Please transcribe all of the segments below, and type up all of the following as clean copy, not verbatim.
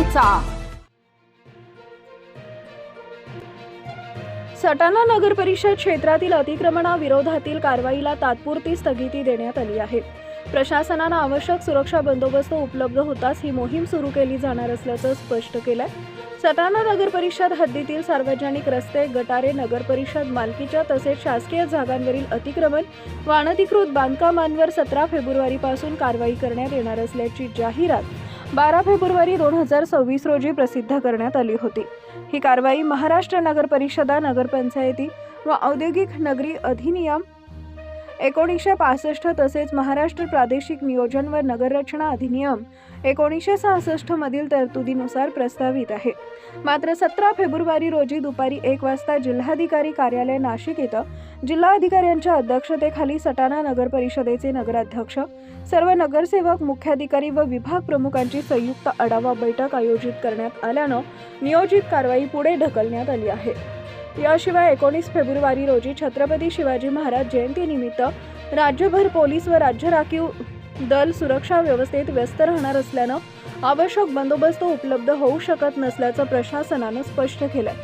करायचा। सटाणा नगर परिषद क्षेत्रातील अतिक्रमणाविरोधातील कारवाईला तात्पुरती स्थगिती देण्यात आली आहे। प्रशासनाने आवश्यक सुरक्षा बंदोबस्त उपलब्ध होताच ही मोहीम सुरू केली जाणार असल्याचं स्पष्ट केलंय। सटाणा नगर परिषद हद्दीतील सार्वजनिक रस्ते, गटारे, नगर परिषद मालकीच्या तसेच शासकीय जागांवरील अतिक्रमण व अनधिकृत बांधकामांवर 17 फेब्रुवारीपासून कारवाई करण्यात येणार असल्याची जाहिरात 12 फेब्रुवारी 2026 रोजी प्रसिद्ध करण्यात आली होती। ही कारवाई महाराष्ट्र नगर परिषदा, नगरपंचायती व औद्योगिक नगरी अधिनियम 1965 तसेच महाराष्ट्र प्रादेशिक नियोजन व नगररचना अधिनियम 1966 मधील तरतुदीनुसार प्रस्तावित आहे। मात्र 17 फेब्रुवारी रोजी दुपारी 1 वाजता जिल्हाधिकारी कार्यालय नाशिक येथे जिल्हाधिकाऱ्यांच्या अध्यक्षतेखाली सटाणा नगर परिषदेचे नगराध्यक्ष, सर्व नगरसेवक, मुख्याधिकारी व विभाग प्रमुखांची संयुक्त आढावा बैठक आयोजित करण्यात आल्याने नियोजित कारवाई पुढे ढकलण्यात आली आहे। याशिवाय 19 फेब्रुवारी रोजी छत्रपती शिवाजी महाराज जयंतीनिमित्त राज्यभर पोलीस व राज्य राखीव दल सुरक्षा व्यवस्थेत व्यस्त राहणार असल्याने आवश्यक बंदोबस्त उपलब्ध होऊ शकत नसल्याचं प्रशासनाने स्पष्ट केलंय।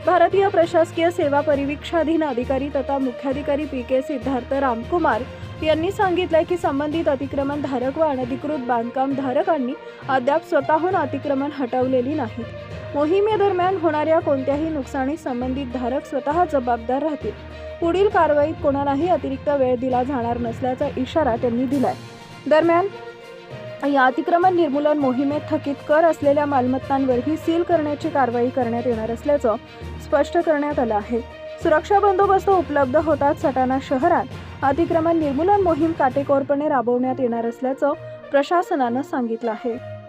भारतीय प्रशासकीय सेवा परिवीक्षाधीन अधिकारी तथा मुख्याधिकारी PK सिद्धार्थ रामकुमार यांनी सांगितले की संबंधित अतिक्रमण धारक व अनधिकृत बांधकाम धारकांनी अद्याप स्वतःहून अतिक्रमण हटवलेली नाही। मोहिमेदरम्यान होणाऱ्या कोणत्याही नुकसानीस संबंधित धारक स्वतः जबाबदार राहतील। पुढील कारवाईत कोणालाही अतिरिक्त वेळ दिला जाणार नसल्याचा इशारा त्यांनी दिलाय। दरम्यान या अतिक्रमण निर्मूलन मोहिमेत थकीत कर असलेल्या मालमत्तांवरही सील करण्याची कारवाई करण्यात येणार असल्याचं स्पष्ट करण्यात आलं आहे। सुरक्षा बंदोबस्त उपलब्ध होताच सटाणा शहरात अतिक्रमण निर्मूलन मोहीम काटेकोरपणे राबवण्यात येणार असल्याचं प्रशासनानं सांगितलं आहे।